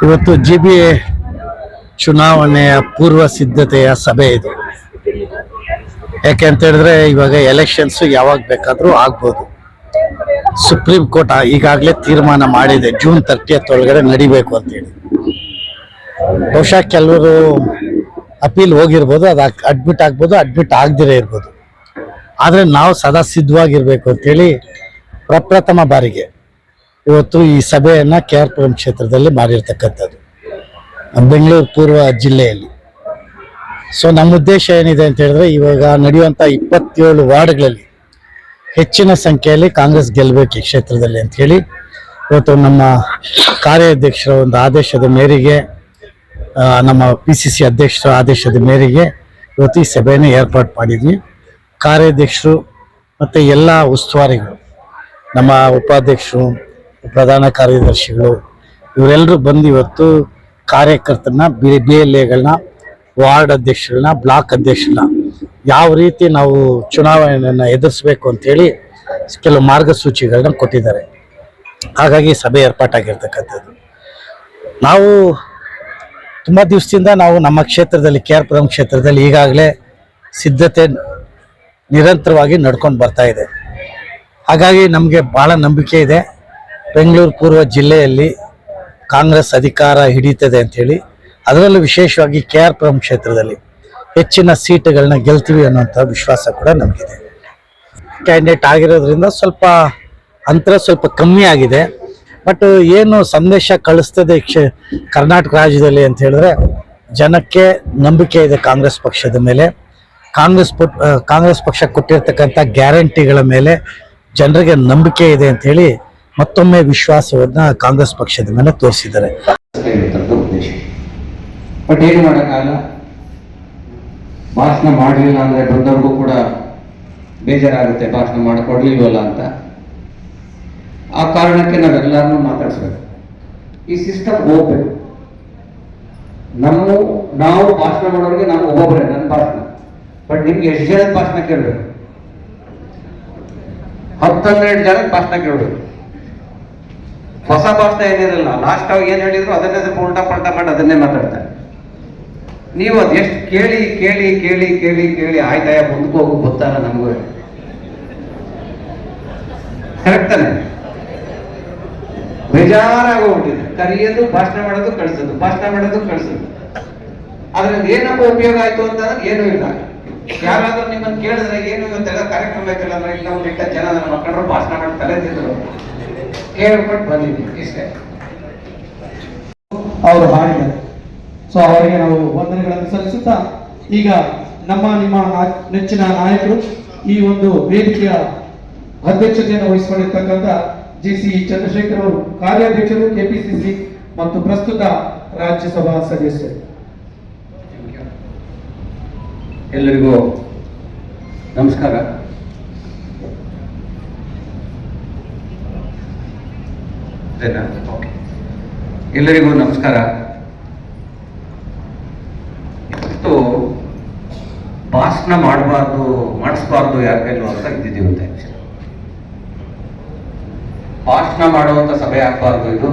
ಇವತ್ತು GBA ಚುನಾವಣೆಯ ಪೂರ್ವ ಸಿದ್ಧತೆಯ ಸಭೆ ಇದು. ಯಾಕೆಂತ ಹೇಳಿದ್ರೆ ಇವಾಗ ಎಲೆಕ್ಷನ್ಸ್ ಯಾವಾಗ ಬೇಕಾದ್ರೂ ಆಗ್ಬೋದು. ಸುಪ್ರೀಂ ಕೋರ್ಟ್ ಈಗಾಗಲೇ ತೀರ್ಮಾನ ಮಾಡಿದೆ ಜೂನ್ 30 ಒಳಗಡೆ ನಡಿಬೇಕು ಅಂತೇಳಿ. ಬಹುಶಃ ಕೆಲವರು ಅಪೀಲ್ ಹೋಗಿರ್ಬೋದು, ಅದು ಅಡ್ಮಿಟ್ ಆಗ್ಬೋದು, ಅಡ್ಮಿಟ್ ಆಗದಿರೇ ಇರ್ಬೋದು. ಆದರೆ ನಾವು ಸದಾ ಸಿದ್ಧವಾಗಿರ್ಬೇಕು ಅಂತೇಳಿ ಪ್ರಪ್ರಥಮ ಬಾರಿಗೆ ಇವತ್ತು ಈ ಸಭೆಯನ್ನ KR ಪುರಂ ಕ್ಷೇತ್ರದಲ್ಲಿ ಮಾಡಿರ್ತಕ್ಕಂಥದ್ದು, ಬೆಂಗಳೂರು ಪೂರ್ವ ಜಿಲ್ಲೆಯಲ್ಲಿ. ಸೊ ನಮ್ಮ ಉದ್ದೇಶ ಏನಿದೆ ಅಂತ ಹೇಳಿದ್ರೆ, ಇವಾಗ ನಡೆಯುವಂಥ 27 ವಾರ್ಡ್ಗಳಲ್ಲಿ ಹೆಚ್ಚಿನ ಸಂಖ್ಯೆಯಲ್ಲಿ ಕಾಂಗ್ರೆಸ್ ಗೆಲ್ಲಬೇಕು ಈ ಕ್ಷೇತ್ರದಲ್ಲಿ ಅಂತ ಹೇಳಿ ಇವತ್ತು ನಮ್ಮ ಕಾರ್ಯಾಧ್ಯಕ್ಷರ ಒಂದು ಆದೇಶದ ಮೇರೆಗೆ, ನಮ್ಮ PCC ಅಧ್ಯಕ್ಷರ ಆದೇಶದ ಮೇರೆಗೆ ಇವತ್ತು ಈ ಸಭೆಯನ್ನು ಏರ್ಪಾಡು ಮಾಡಿದ್ವಿ. ಕಾರ್ಯಾಧ್ಯಕ್ಷರು ಮತ್ತು ಎಲ್ಲ ಉಸ್ತುವಾರಿಗಳು, ನಮ್ಮ ಉಪಾಧ್ಯಕ್ಷರು, ಪ್ರಧಾನ ಕಾರ್ಯದರ್ಶಿಗಳು, ಇವರೆಲ್ಲರೂ ಬಂದು ಇವತ್ತು ಕಾರ್ಯಕರ್ತರನ್ನ, BLAಗಳನ್ನ, ವಾರ್ಡ್ ಅಧ್ಯಕ್ಷರನ್ನ, ಬ್ಲಾಕ್ ಅಧ್ಯಕ್ಷರನ್ನ ಯಾವ ರೀತಿ ನಾವು ಚುನಾವಣೆಯನ್ನು ಎದುರಿಸಬೇಕು ಅಂತೇಳಿ ಕೆಲವು ಮಾರ್ಗಸೂಚಿಗಳನ್ನ ಕೊಟ್ಟಿದ್ದಾರೆ. ಹಾಗಾಗಿ ಸಭೆ ಏರ್ಪಾಟಾಗಿರ್ತಕ್ಕಂಥದ್ದು. ನಾವು ತುಂಬ ದಿವಸದಿಂದ ನಾವು ನಮ್ಮ ಕ್ಷೇತ್ರದಲ್ಲಿ, KR ಪುರಂ ಕ್ಷೇತ್ರದಲ್ಲಿ ಈಗಾಗಲೇ ಸಿದ್ಧತೆ ನಿರಂತರವಾಗಿ ನಡ್ಕೊಂಡು ಬರ್ತಾ ಇದೆ. ಹಾಗಾಗಿ ನಮಗೆ ಭಾಳ ನಂಬಿಕೆ ಇದೆ, ಬೆಂಗಳೂರು ಪೂರ್ವ ಜಿಲ್ಲೆಯಲ್ಲಿ ಕಾಂಗ್ರೆಸ್ ಅಧಿಕಾರ ಹಿಡಿತದೆ ಅಂಥೇಳಿ. ಅದರಲ್ಲೂ ವಿಶೇಷವಾಗಿ KR ಪುರಂ ಕ್ಷೇತ್ರದಲ್ಲಿ ಹೆಚ್ಚಿನ ಸೀಟುಗಳನ್ನ ಗೆಲ್ತೀವಿ ಅನ್ನೋಂಥ ವಿಶ್ವಾಸ ಕೂಡ ನಮಗಿದೆ. ಕ್ಯಾಂಡಿಡೇಟ್ ಆಗಿರೋದ್ರಿಂದ ಸ್ವಲ್ಪ ಅಂತರ ಸ್ವಲ್ಪ ಕಮ್ಮಿ ಆಗಿದೆ. ಬಟ್ ಏನು ಸಂದೇಶ ಕಳಿಸ್ತದೆ ಕರ್ನಾಟಕ ರಾಜ್ಯದಲ್ಲಿ ಅಂತ ಹೇಳಿದ್ರೆ, ಜನಕ್ಕೆ ನಂಬಿಕೆ ಇದೆ ಕಾಂಗ್ರೆಸ್ ಪಕ್ಷದ ಮೇಲೆ. ಕಾಂಗ್ರೆಸ್ ಪಕ್ಷ ಕೊಟ್ಟಿರ್ತಕ್ಕಂಥ ಗ್ಯಾರಂಟಿಗಳ ಮೇಲೆ ಜನರಿಗೆ ನಂಬಿಕೆ ಇದೆ ಅಂತ ಹೇಳಿ ಮತ್ತೊಮ್ಮೆ ವಿಶ್ವಾಸವನ್ನ ಕಾಂಗ್ರೆಸ್ ಪಕ್ಷದ ಮೇಲೆ ತೋರಿಸಿದ್ದಾರೆ. ಬಟ್ ಏನು ಮಾಡೋಕ್ಕಾಗಲ್ಲ, ಭಾಷಣ ಮಾಡಲಿಲ್ಲ ಅಂದರೆ ಬಂದವ್ರಿಗೂ ಕೂಡ ಬೇಜಾರಾಗುತ್ತೆ, ಭಾಷಣ ಮಾಡಿಕೊಡ್ಲಿಲ್ವಲ್ಲ ಅಂತ. ಆ ಕಾರಣಕ್ಕೆ ನಾವೆಲ್ಲರನ್ನೂ ಮಾತಾಡಿಸ್ಬೇಕು. ಈ ಸಿಸ್ಟಮ್ ಹೋಗ್ಬೇಕು. ನಾವು ಭಾಷಣ ಮಾಡೋರಿಗೆ ನಾವು ಒಬ್ಬೊಬ್ಬರೇ, ನನ್ನ ಭಾಷಣ. ಬಟ್ ನಿಮ್ಗೆ ಎಷ್ಟು ಜನದ ಭಾಷಣ ಕೇಳಬೇಕು? 10-12 ಜನದ ಭಾಷಣ ಕೇಳಬೇಕು. ಹೊಸ ಭಾಷಣ ಏನಿರಲ್ಲ, ಲಾಸ್ಟ್ ಆಗಿ ಏನು ಹೇಳಿದ್ರು ಅದನ್ನೇ ಸ್ವಲ್ಪ ಉಲ್ಟಾ ಪಲ್ಟಾ ಮಾಡಿ ಅದನ್ನೇ ಮಾತಾಡ್ತಾರೆ. ನೀವು ಅದು ಎಷ್ಟು ಕೇಳಿ ಕೇಳಿ ಕೇಳಿ ಕೇಳಿ ಕೇಳಿ ಆಯ್ತಾಯ ಮುಂದಕ್ಕೆ ಹೋಗು ಗೊತ್ತಲ್ಲ ನಮಗೂ. ಕರೆಕ್ಟ್ ತಾನೆ? ಬೇಜಾರಾಗೋಗ್ಬಿಟ್ಟಿದೆ. ಕರೆಯೋದು, ಭಾಷಣ ಮಾಡೋದು, ಕಳಿಸೋದು, ಭಾಷಣ ಮಾಡೋದು, ಕಳಿಸೋದು. ಅದ್ರಲ್ಲಿ ಏನಪ್ಪ ಉಪಯೋಗ ಆಯ್ತು ಅಂತಂದ್ರೆ ಏನೂ ಇಲ್ಲ. ಯಾರಾದ್ರೂ ನಿಮ್ಮನ್ನು ಕೇಳಿದ್ರೆ ಏನು ಇವತ್ತೆಲ್ಲ ಕಾರ್ಯಕ್ರಮ ಐತಲ್ಲ ಅಂದ್ರೆ, ಇಲ್ಲ ಒಂದು ಇಟ್ಟ ಜನ ನನ್ನ ಮಕ್ಕಳು ಭಾಷಣ ಮಾಡಿ ತಲೆ ತಿಂದ್ರು, ಕೇಳ್ಬಿಟ್ಟು ಬಂದಿದ್ದೀವಿ ಇಷ್ಟೇ. ಅವರು ಹಾಡಿದ್ದಾರೆ. ಸೊ ಅವರಿಗೆ ನಾವು ವಂದನೆಗಳನ್ನು ಸಲ್ಲಿಸುತ್ತಾ, ಈಗ ನಿಮ್ಮ ನೆಚ್ಚಿನ ನಾಯಕರು, ಈ ಒಂದು ವೇದಿಕೆಯ ಅಧ್ಯಕ್ಷತೆಯನ್ನು ವಹಿಸಿಕೊಂಡಿರ್ತಕ್ಕಂಥ GC ಚಂದ್ರಶೇಖರ್ ಅವರು, ಕಾರ್ಯಾಧ್ಯಕ್ಷರು KPCC ಮತ್ತು ಪ್ರಸ್ತುತ ರಾಜ್ಯಸಭಾ ಸದಸ್ಯರು. ಎಲ್ಲರಿಗೂ ನಮಸ್ಕಾರ. ಎಲ್ಲರಿಗೂ ನಮಸ್ಕಾರ. ಇವತ್ತು ಭಾಷಣ ಮಾಡಿಸ್ಬಾರ್ದು ಯಾರ ಕೈಲೂ ಅಂತ ಇದ್ದಿದ್ದೀವಿ. ಭಾಷಣ ಮಾಡುವಂತ ಸಭೆ ಆಗ್ಬಾರ್ದು ಇದು.